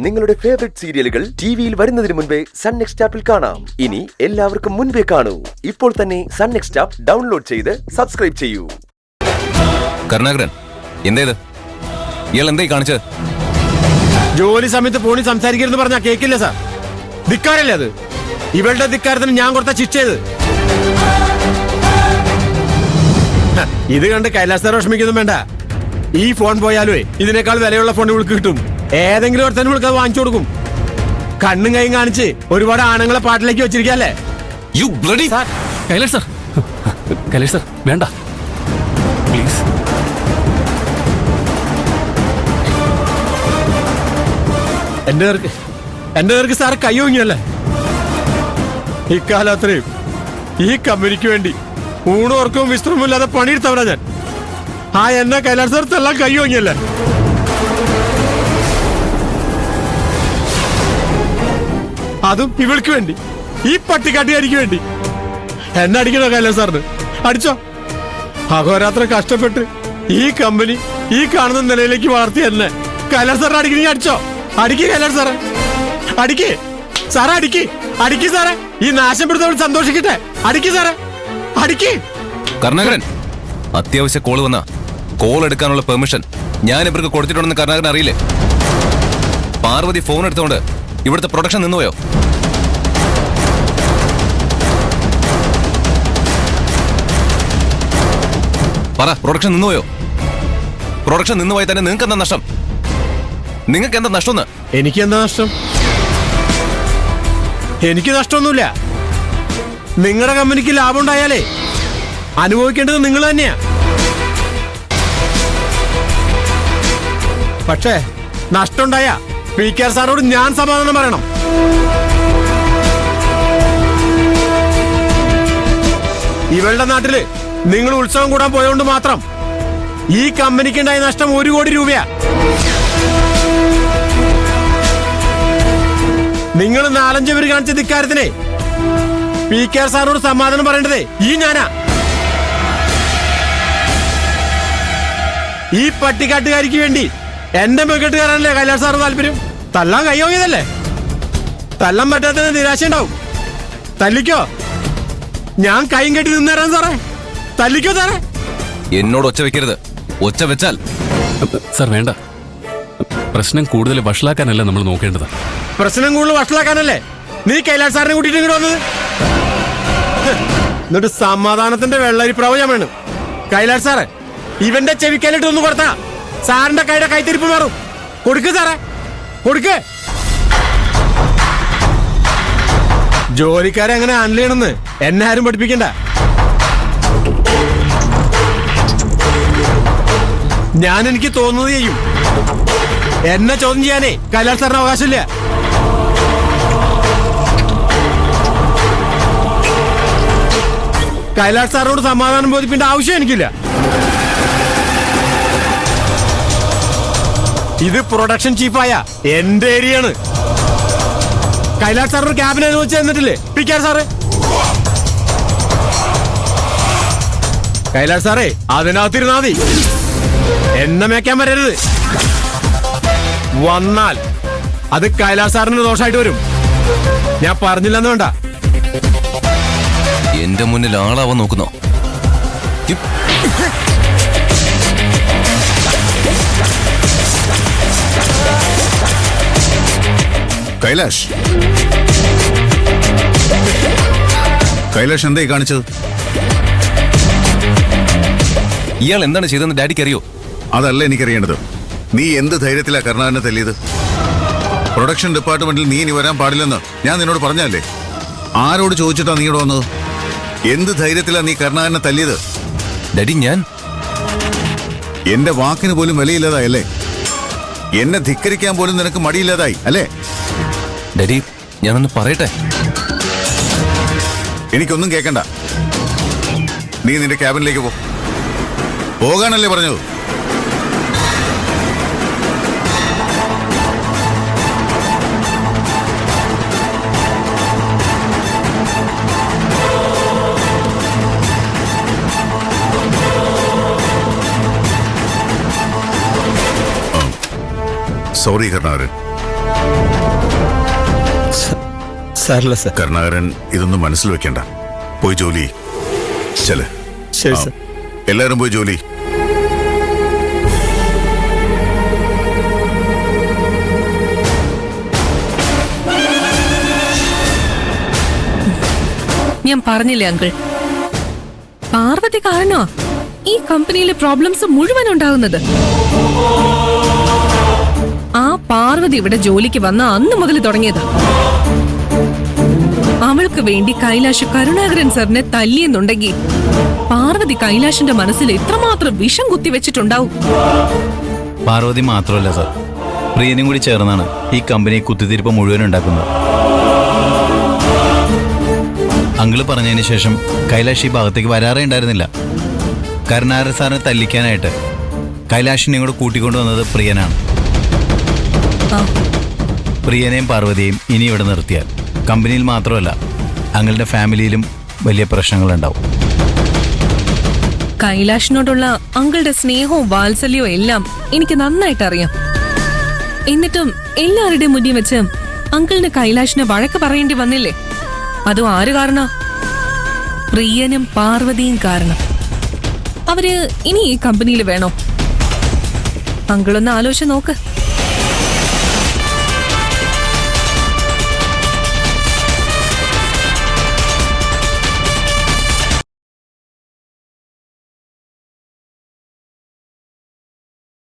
നിങ്ങളുടെ ഫേവറേറ്റ് സീരിയലുകൾ ടിവിയിൽ വരുന്നതിന് മുൻപേ സൺ നെക്സ്റ്റ് ആപ്പിൽ കാണാം. ഇനി എല്ലാവർക്കും മുൻപേ കാണൂ. ഇപ്പോൾ തന്നെ സൺ നെക്സ്റ്റ് ആപ്പ് ഡൗൺലോഡ് ചെയ്ത് സബ്സ്ക്രൈബ് ചെയ്യൂ. കരുണാകരൻ, എന്തേത്? ഇയാൾ എന്തായി കാണിച്ചത്? ജോലി സമയത്ത് ഫോണിൽ സംസാരിക്കരുതെന്ന് പറഞ്ഞാൽ കേക്കില്ല സാർ. ധിക്കാരല്ലേ അത്? ഇവളുടെ ധിക്കാരത്തിന് ഞാൻ കൊടുത്ത ശിക്ഷയത്. ഇത് കണ്ട് കൈലാസ വിഷമിക്കൊന്നും വേണ്ട. ഈ ഫോൺ പോയാലേ ഇതിനേക്കാൾ വിലയുള്ള ഫോൺ ഇവൾക്ക് കിട്ടും. ഏതെങ്കിലും ഒരുത്തന്നെ ഇവൾക്ക് അത് വാങ്ങിച്ചു കൊടുക്കും. കണ്ണും കൈയും കാണിച്ച് ഒരുപാട് ആണുങ്ങളെ പാട്ടിലേക്ക് വെച്ചിരിക്കല്ലേ. കൈലാഷ് സാർ, കൈലാഷ് സാർ വേണ്ട പ്ലീസ്. എന്റെ നേർക്ക് സാറ് കൈ ഓങ്ങിയല്ലേ. ഇക്കാലം അത്രയും ഈ കമ്പനിക്ക് വേണ്ടി ഊണും ഉറക്കവും വിശ്രമവും ഇല്ലാതെ പണിയെടുത്തവരാ ഞാൻ. എന്നെ കൈലാഷ് സാർ എല്ലാം കൈ ഓങ്ങിയല്ലേ. അതും ഇവൾക്ക് വേണ്ടി, ഈ പട്ടിക്കാട്ടുകാരിക്ക് വേണ്ടി. എന്നെ അടിക്കണോ കൈലാഷ് സാറിന്? അടിച്ചോ. അഹോരാത്രം കഷ്ടപ്പെട്ട് ഈ കമ്പനി ഈ കാണുന്ന നിലയിലേക്ക് വളർത്തി എന്നെ കൈലാഷ് സാറിനെ അടിക്കണേ. അടിച്ചോ, അടിക്ക് കൈലാഷ് സാറേ, അടിക്ക് സാറേ, അടിക്ക് അടിക്ക് സാറേ. ഈ നാശം പിടുത്തവൾ സന്തോഷിക്കട്ടെ. അടിക്ക് സാറേ, അടിക്ക്. കരുണാകരൻ, അത്യാവശ്യ കോള് വന്ന കോൾ എടുക്കാനുള്ള പെർമിഷൻ ഞാൻ ഇവർക്ക് കൊടുത്തിട്ടുണ്ടെന്ന് കരുണാകരൻ അറിയില്ലേ? പാർവതി ഫോൺ എടുത്തോണ്ട് ഇവിടുത്തെ പ്രൊഡക്ഷൻ നിന്നുപോയോ? പറ, പ്രൊഡക്ഷൻ നിന്നുപോയോ? പ്രൊഡക്ഷൻ നിന്നുപോയി തന്നെ നിങ്ങൾക്ക് എന്താ നഷ്ടം? നിങ്ങൾക്ക് എന്താ നഷ്ടം? എനിക്ക് എന്താ നഷ്ടം? എനിക്ക് നഷ്ടമൊന്നുമില്ല. നിങ്ങളുടെ കമ്പനിക്ക് ലാഭം ഉണ്ടായാലേ അനുഭവിക്കേണ്ടത് നിങ്ങൾ തന്നെയാ. പക്ഷേ നഷ്ടമുണ്ടായ പി.കെ. സാറോട് ഞാൻ സമാധാനം പറയണം. ഇവളുടെ നാട്ടില് നിങ്ങൾ ഉത്സവം കൂടാൻ പോയതുകൊണ്ട് മാത്രം ഈ കമ്പനിക്ക് ഉണ്ടായ നഷ്ടം 1 കോടി രൂപയാ. നിങ്ങൾ 4-5 പേര് കാണിച്ച ധിക്കാരത്തിനെ പി.കെ. സാറോട് സമാധാനം പറയേണ്ടതേ ഈ ഞാനാ. ഈ പട്ടിക്കാട്ടുകാരിക്ക് വേണ്ടി എന്റെ മെക്കെട്ട് കയറാനല്ലേ കൈലാഷ് സാറ് താല്പര്യം? തല്ലാൻ കൈയോങ്ങിയതല്ലേ. തല്ലാൻ പറ്റാത്തതിന് നിരാശ ഉണ്ടാവും. തല്ലിക്കോ, ഞാൻ കൈയും കെട്ടി നിന്നേരാൻ സാറേ. തല്ലിക്കോ സാറേ. എന്നോട് ഒച്ച വെക്കരുത്. ഒച്ച വെച്ചാൽ സാർ വേണ്ട. പ്രശ്നം കൂടുതൽ വഷളാക്കാനല്ല നമ്മൾ നോക്കേണ്ടത്. പ്രശ്നം കൂടുതൽ വഷളാക്കാനല്ലേ നീ കൈലാഷ് സാറിനെ കൂട്ടിയിട്ട് ഇങ്ങോട്ട് വന്നത്? എന്നിട്ട് സമാധാനത്തിന്റെ വെള്ളരിപ്രാവ് ഞാൻ വേണം. കൈലാഷ് സാറേ, ഇവന്റെ ചെവിക്കലിട്ട് ഒന്ന് കൊടുത്താ സാറിന്റെ കൈയുടെ കൈത്തിരിപ്പ് മാറും. കൊടുക്ക് സാറേ, കൊടുക്ക്. ജോലിക്കാരെ എങ്ങനെ ഹാൻഡിൽ ചെയ്യണമെന്ന് എന്നെ ആരും പഠിപ്പിക്കണ്ട. ഞാൻ എനിക്ക് തോന്നുന്നത് ചെയ്യും. എന്നെ ചോദ്യം ചെയ്യാനേ കൈലാഷ് സാറിന് അവകാശമില്ല. കൈലാഷ് സാറിനോട് സമാധാനം ബോധിപ്പിക്കേണ്ട ആവശ്യം എനിക്കില്ല. ഇത് പ്രൊഡക്ഷൻ ചീഫായ എന്റെ ഏരിയയാണ്. കൈലാഷ് സാറിന് ക്യാബിനെ അനുവദിച്ച് തന്നിട്ടില്ലേ പി.കെ. സാറ്? കൈലാഷ് സാറേ, അതിനകത്തിരുന്നാ മതി. എന്നെ മേക്കാൻ വരരുത്. വന്നാൽ അത് കൈലാഷ് സാറിന് ദോഷമായിട്ട് വരും. ഞാൻ പറഞ്ഞില്ലെന്ന് വേണ്ട. എന്റെ മുന്നിൽ ആളാവാൻ നോക്കുന്നോ? കൈലാഷ്, കൈലാഷ് എന്തായി കാണിച്ചത്? ഇയാൾ എന്താണ് ചെയ്തതെന്ന് ഡാഡിക്ക് അറിയോ? അതല്ല എനിക്കറിയേണ്ടത്. നീ എന്ത് ധൈര്യത്തിലാ കരുണാകരനെ തല്ലിയത്? പ്രൊഡക്ഷൻ ഡിപ്പാർട്ട്മെന്റിൽ നീ ഇനി വരാൻ പാടില്ലെന്ന് ഞാൻ നിന്നോട് പറഞ്ഞല്ലേ? ആരോട് ചോദിച്ചിട്ടാ നീ ഇവിടെ വന്നത്? എന്ത് ധൈര്യത്തിലാ നീ കരുണാകരനെ തല്ലിയത്? ഡാഡി, ഞാൻ എന്റെ വാക്കിന് പോലും വിലയില്ലാതായല്ലേ? എന്നെ ധിക്കരിക്കാൻ പോലും നിനക്ക് മടിയില്ലാതായി അല്ലേ? ഡാഡി, ഞാനൊന്ന് പറയട്ടെ. എനിക്കൊന്നും കേൾക്കണ്ട. നീ നിന്റെ ക്യാബിനിലേക്ക് പോകാനല്ലേ പറഞ്ഞത്? സോറി കരുണാകരൻ. സാരല്ല സാർ. കരുണാകരൻ ഇതൊന്നും മനസ്സിൽ വെക്കണ്ട. പോയി ജോലി ചെല്. ശരി സാർ. എല്ലാരും പോയി ജോലി. ഞാൻ പറഞ്ഞില്ലേ അങ്കിൾ, പാർവതി കാരണോ ഈ കമ്പനിയിലെ പ്രോബ്ലംസ് മുഴുവൻ ഉണ്ടാകുന്നത്. ആ പാർവതി ഇവിടെ ജോലിക്ക് വന്ന അന്ന് മുതൽ തുടങ്ങിയതാ. അവൾക്ക് വേണ്ടി കൈലാഷ് കരുണാകരൻ സാറിനെ തല്ലിയെന്നുണ്ടെങ്കിൽ പാർവതി കൈലാഷിന്റെ മനസ്സിൽ എത്രമാത്രം വിഷം കുത്തിവെച്ചിട്ടുണ്ടാവും. പാർവതി മാത്രമല്ല സർ, പ്രിയനും കൂടി ചേർന്നാണ് ഈ കമ്പനി കുത്തിത്തിരിപ്പ് മുഴുവൻ ഉണ്ടാക്കുന്നത്. അങ്കിള് പറഞ്ഞതിന് ശേഷം കൈലാഷ് ഈ ഭാഗത്തേക്ക് വരാറേ ഉണ്ടായിരുന്നില്ല. കരുണാകരൻ സാറിനെ തല്ലിക്കാനായിട്ട് കൈലാഷിനെ കൂടെ കൂട്ടിക്കൊണ്ടുവന്നത് പ്രിയനാണ്. പ്രിയനെയും പാർവതിയെയും ഇനി ഇവിടെ നിർത്തിയാൽ കമ്പനിയിൽ മാത്രമല്ല അങ്ങളുടെ ഫാമിലിയിലും വലിയ പ്രശ്നങ്ങളുണ്ടാവും. കൈലാഷിനോടുള്ള അങ്കിളുടെ സ്നേഹവും വാത്സല്യവും എല്ലാം എനിക്ക് നന്നായിട്ട് അറിയാം. എന്നിട്ടും എല്ലാവരുടെയും മുന്നിൽ വെച്ച് അങ്കിളിന് കൈലാഷിനെ വഴക്ക് പറയേണ്ടി വന്നില്ലേ? അതും ആര് കാരണം? പ്രിയനും പാർവതിയും കാരണം. അവര് ഇനി ഈ കമ്പനിയിൽ വേണോ? അങ്കിളൊന്ന് ആലോചിച്ച് നോക്ക്.